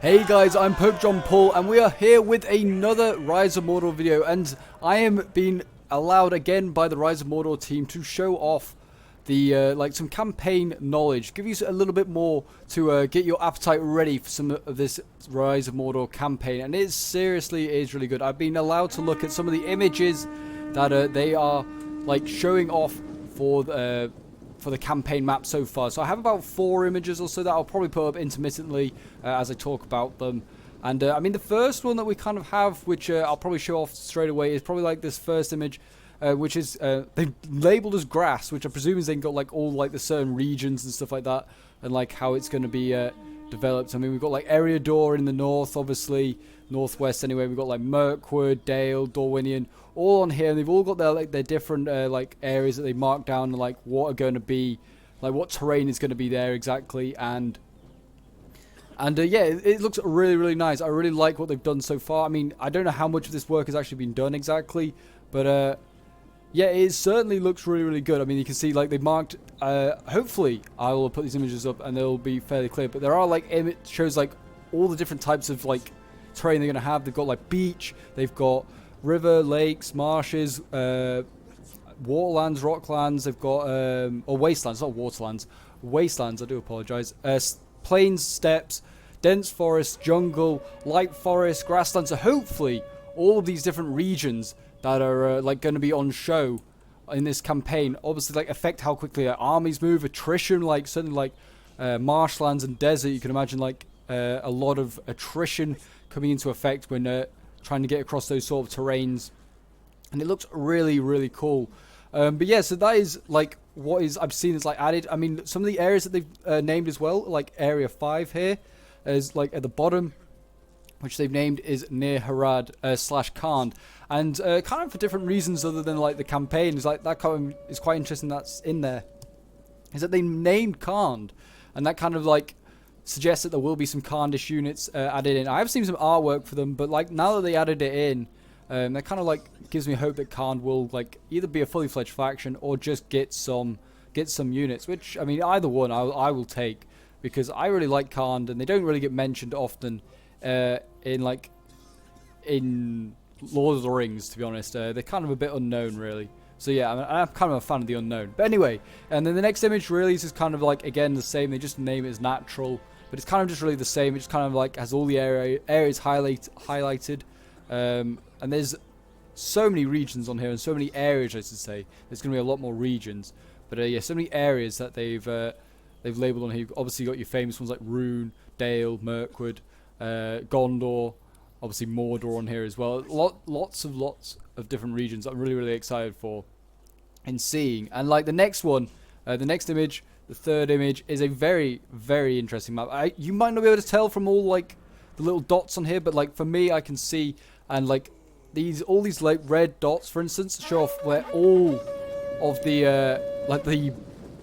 Hey guys, I'm Pope John Paul and we are here with another Rise of Mordor video, and I am being allowed again by the Rise of Mordor team to show off the some campaign knowledge, give you a little bit more to get your appetite ready for some of this Rise of Mordor campaign, and it seriously is really good. I've been allowed to look at some of the images that they are like showing off for the campaign map so far. So I have about 4 images or so that I'll probably put up intermittently as I talk about them. And I mean, the first one that we kind of have, which I'll probably show off straight away, is probably like this first image, which is they've labeled as grass, which I presume is they've got like all like the certain regions and stuff like that, and like how it's going to be developed. I mean, we've got like Eriador in the north, obviously northwest anyway. We've got like Mirkwood, Dale, Dorwinion, all on here, and they've all got their different like areas that they mark down, and like what are going to be, like what terrain is going to be there exactly, and yeah, it looks really nice. I really like what they've done so far. I mean, I don't know how much of this work has actually been done exactly, but yeah, it certainly looks really good. I mean, you can see like they've marked, hopefully I will put these images up and they'll be fairly clear, but there are like shows like all the different types of like terrain they're going to have. They've got like beach, they've got river, lakes, marshes, waterlands, rocklands, they've got or wastelands, not waterlands, wastelands, I do apologize, plains, steppes, dense forest, jungle, light forest, grasslands. So hopefully all of these different regions that are like going to be on show in this campaign obviously like affect how quickly armies move, attrition, like certainly like marshlands and desert. You can imagine like a lot of attrition coming into effect when trying to get across those sort of terrains, and it looks really cool. But yeah, so that is like what is I've seen is like added. I mean, some of the areas that they've named as well, like Area 5 here is like at the bottom, which they've named is near Harad / Khand, and kind of for different reasons other than like the campaign. Is like that kind of is quite interesting. That's in there is that they named Khand, and that kind of like suggests that there will be some Khandish units added in. I have seen some artwork for them, but like now that they added it in, that kind of like gives me hope that Khand will like either be a fully fledged faction or just get some units. Which I mean, either one I will take, because I really like Khand and they don't really get mentioned often in Lord of the Rings, to be honest. They're kind of a bit unknown, really. So yeah, I'm kind of a fan of the unknown. But anyway, and then the next image really is just kind of like, again, the same. They just name it as natural, but it's kind of just really the same. It just kind of like has all the areas highlighted. And there's so many regions on here, and so many areas, I should say. There's going to be a lot more regions. But yeah, so many areas that they've labelled on here. You've obviously got your famous ones like Rune, Dale, Mirkwood, Gondor, obviously Mordor on here as well. Lots of different regions that I'm really excited for and seeing. And like the next one, the next image, the third image, is a very interesting map. You might not be able to tell from all like the little dots on here, but like for me, I can see, and like all these like red dots, for instance, show off where all of the like the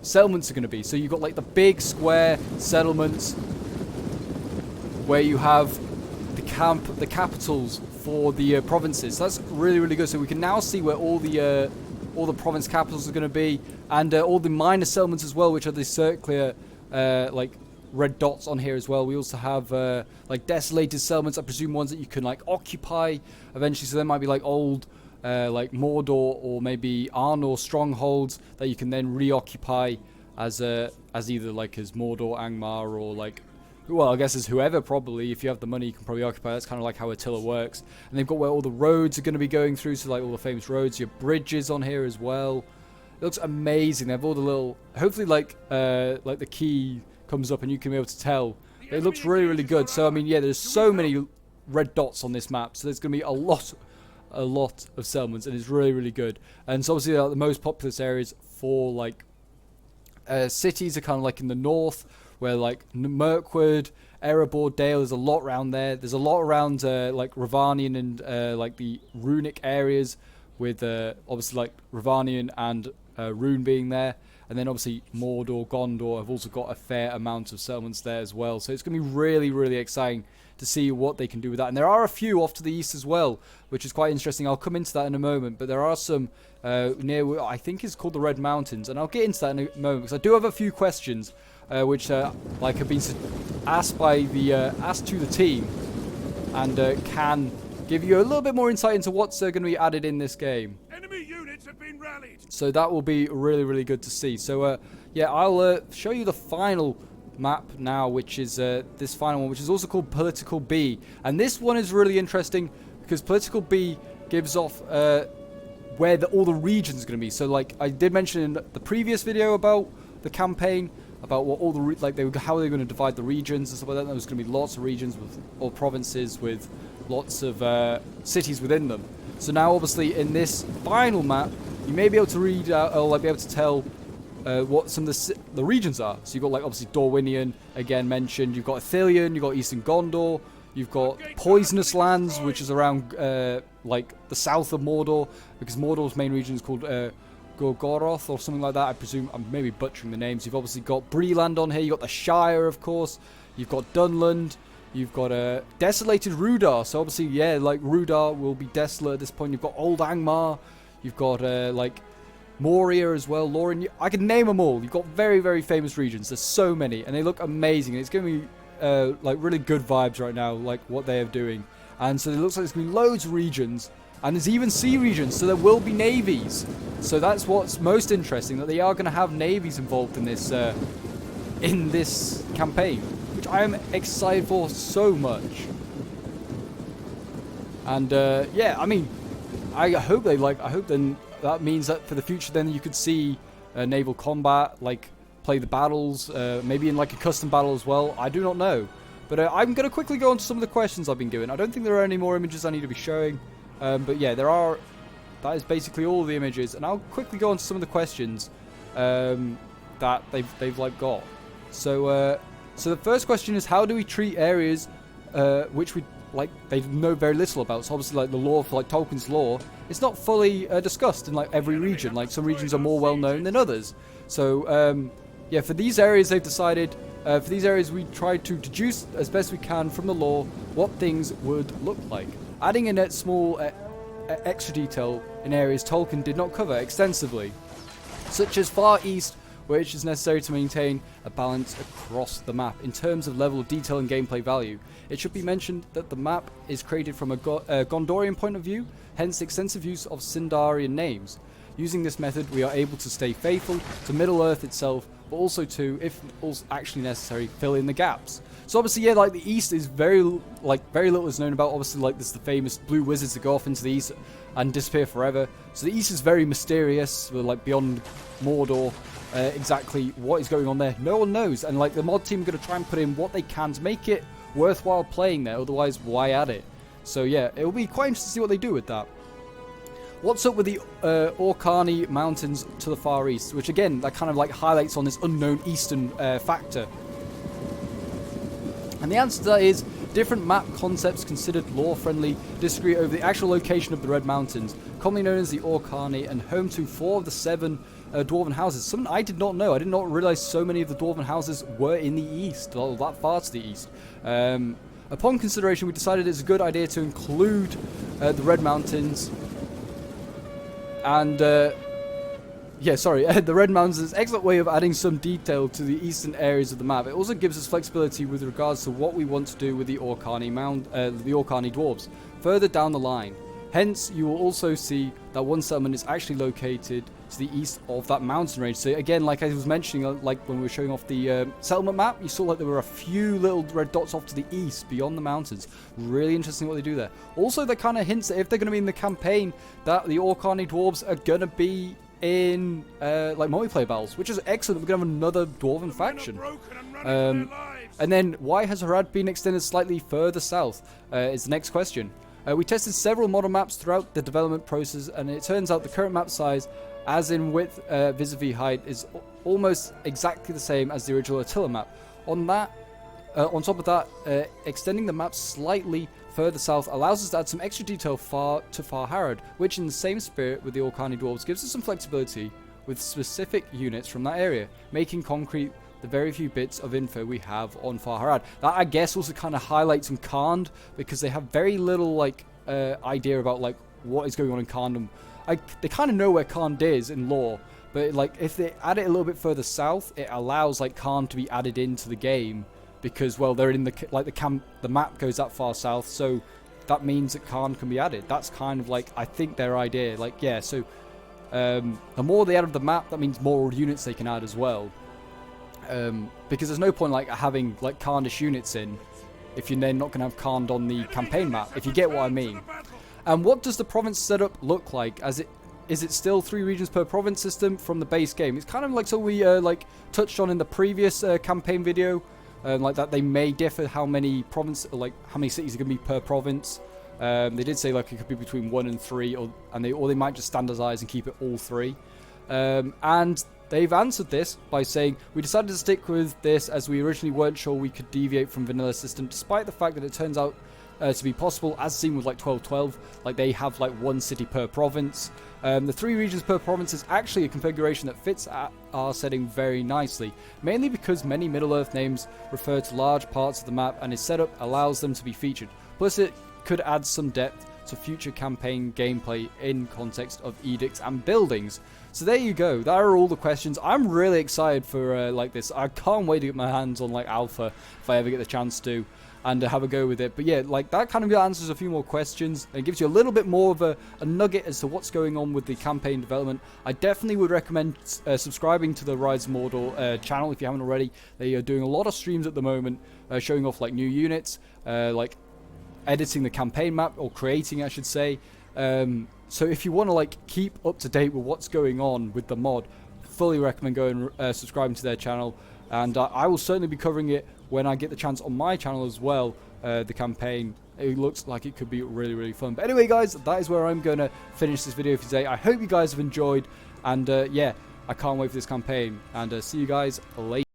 settlements are going to be. So you've got like the big square settlements where you have the capitals for the provinces. So that's really good. So we can now see where all the province capitals are going to be, and all the minor settlements as well, which are the circular like red dots on here as well. We also have like desolated settlements, I presume ones that you can like occupy eventually. So there might be like old like Mordor or maybe Arnor strongholds that you can then reoccupy as either like as Mordor, Angmar, or like, well, I guess as whoever, probably. If you have the money, you can probably occupy. That's kind of like how Attila works. And they've got where all the roads are going to be going through, so like all the famous roads. Your bridges on here as well. It looks amazing. They have all the little, hopefully like the key comes up and you can be able to tell. It looks really good. So I mean, yeah, there's so many red dots on this map, so there's going to be a lot of settlements, and it's really good. And so obviously the most populous areas for like cities are kind of like in the north, where like Mirkwood, Erebor, Dale, there's a lot around there. There's a lot around like Ravanian and like the runic areas, with obviously like Ravanian and Rune being there. And then obviously Mordor, Gondor have also got a fair amount of settlements there as well. So it's going to be really exciting to see what they can do with that. And there are a few off to the east as well, which is quite interesting. I'll come into that in a moment. But there are some near, I think it's called the Red Mountains. And I'll get into that in a moment, because I do have a few questions which like have been asked by the asked to the team, and can give you a little bit more insight into what's going to be added in this game. Enemy units have been rallied. So that will be really, really good to see. So yeah, I'll show you the final map now, which is this final one, which is also called Political B. And this one is really interesting because Political B gives off where all the regions are going to be. So like I did mention in the previous video about the campaign, about what all the how they're going to divide the regions and stuff like that. There's going to be lots of regions with all provinces with lots of cities within them. So now obviously in this final map, you may be able to read out, or like be able to tell what some of the regions are. So you've got like obviously Dorwinion again mentioned. You've got Ithilien, you've got Eastern Gondor. You've got Poisonous Lands, which is around like the south of Mordor, because Mordor's main region is called Gorgoroth or something like that. I presume I'm maybe butchering the names. You've obviously got Breeland on here. You've got the Shire, of course. You've got Dunland. You've got Desolated Rudar. So obviously, yeah, like Rudar will be desolate at this point. You've got Old Angmar. You've got like Moria as well. Lorien. I can name them all. You've got very, very famous regions. There's so many, and they look amazing. And it's going to be like really good vibes right now, like what they are doing. And so it looks like there's going to be loads of regions, and there's even sea regions, so there will be navies. So that's what's most interesting, that they are going to have navies involved in this campaign, which I am excited for so much. And yeah, I mean, I hope then that means that for the future then you could see naval combat, like play the battles, maybe in like a custom battle as well. I do not know. But I'm going to quickly go on to some of the questions I've been given. I don't think there are any more images I need to be showing. But yeah, there are. That is basically all the images. And I'll quickly go on to some of the questions that they've like got. So so the first question is, how do we treat areas which we like they know very little about? So obviously like the lore for like Tolkien's lore, it's not fully discussed in like every region. Like some regions are more well known than others. So yeah, for these areas they've decided, for these areas we try to deduce as best we can from the lore what things would look like. Adding in a small extra detail in areas Tolkien did not cover extensively, such as Far East, which is necessary to maintain a balance across the map. In terms of level of detail and gameplay value, it should be mentioned that the map is created from a Gondorian point of view, hence extensive use of Sindarian names. Using this method, we are able to stay faithful to Middle-earth itself, but also to, if also actually necessary, fill in the gaps. So obviously, yeah, like the East is very little is known about. Obviously, like there's the famous blue wizards that go off into the East and disappear forever. So the East is very mysterious. We're like beyond Mordor. Exactly what is going on there, no one knows. And like the mod team are going to try and put in what they can to make it worthwhile playing there. Otherwise, why add it? So yeah, it will be quite interesting to see what they do with that. What's up with the Orkani Mountains to the far east? Which again, that kind of like highlights on this unknown eastern factor. And the answer to that is, different map concepts considered lore-friendly disagree over the actual location of the Red Mountains, commonly known as the Orkani, and home to 4 of the 7 dwarven houses. Something I did not know. I did not realize so many of the dwarven houses were in the east, or that far to the east. Upon consideration, we decided it's a good idea to include the Red Mountains. And, yeah, sorry, the Red Mountains is an excellent way of adding some detail to the eastern areas of the map. It also gives us flexibility with regards to what we want to do with the Orkani dwarves further down the line. Hence, you will also see that one settlement is actually located to the east of that mountain range. So again, like I was mentioning, like when we were showing off the settlement map, you saw like there were a few little red dots off to the east beyond the mountains. Really interesting what they do there. Also, that kind of hints that if they're going to be in the campaign, that the Orkani dwarves are going to be in like multiplayer battles, which is excellent. We're going to have another dwarven faction. And then, why has Harad been extended slightly further south? Is the next question. We tested several model maps throughout the development process, and it turns out the current map size, as in width vis-a-vis height, is almost exactly the same as the original Attila map. On top of that, extending the map slightly further south allows us to add some extra detail far Harad, which in the same spirit with the Orkani dwarves gives us some flexibility with specific units from that area, making concrete the very few bits of info we have on Far Harad. That, I guess, also kind of highlights in Khand, because they have very little like idea about like what is going on in Khand. They kind of know where Khand is in lore, But like if they add it a little bit further south, it allows like Khan to be added into the game because, well, they're in the map goes that far south, so that means that Khan can be added. That's kind of like, I think, their idea. Like, yeah, so the more they add of the map, that means more units they can add as well. Because there's no point like having like Khandish units in if you're then not going to have Khan on the campaign map, if you get what I mean. And what does the province setup look like? Is it still 3 regions per province system from the base game? It's kind of like so we like touched on in the previous campaign video, like that they may differ how many cities are going to be per province. They did say like it could be between 1 and 3, or they might just standardize and keep it all 3. And they've answered this by saying, we decided to stick with this as we originally weren't sure we could deviate from vanilla system, despite the fact that it turns out to be possible, as seen with like 1212. Like they have like 1 city per province. The 3 regions per province is actually a configuration that fits our setting very nicely, mainly because many Middle-earth names refer to large parts of the map, and its setup allows them to be featured. Plus it could add some depth to future campaign gameplay in context of edicts and buildings. So there you go, that are all the questions. I'm really excited for like this. I can't wait to get my hands on like alpha if I ever get the chance to, and have a go with it. But yeah, like that kind of answers a few more questions and gives you a little bit more of a nugget as to what's going on with the campaign development. I definitely would recommend subscribing to the Rise of Mordor channel if you haven't already. They are doing a lot of streams at the moment, showing off like new units, like editing the campaign map, or creating I should say. So if you want to like keep up to date with what's going on with the mod, fully recommend going subscribing to their channel, and I will certainly be covering it when I get the chance on my channel as well. The campaign, it looks like it could be really, really fun. But anyway guys, that is where I'm going to finish this video for today. I hope you guys have enjoyed, and yeah, I can't wait for this campaign, and see you guys later.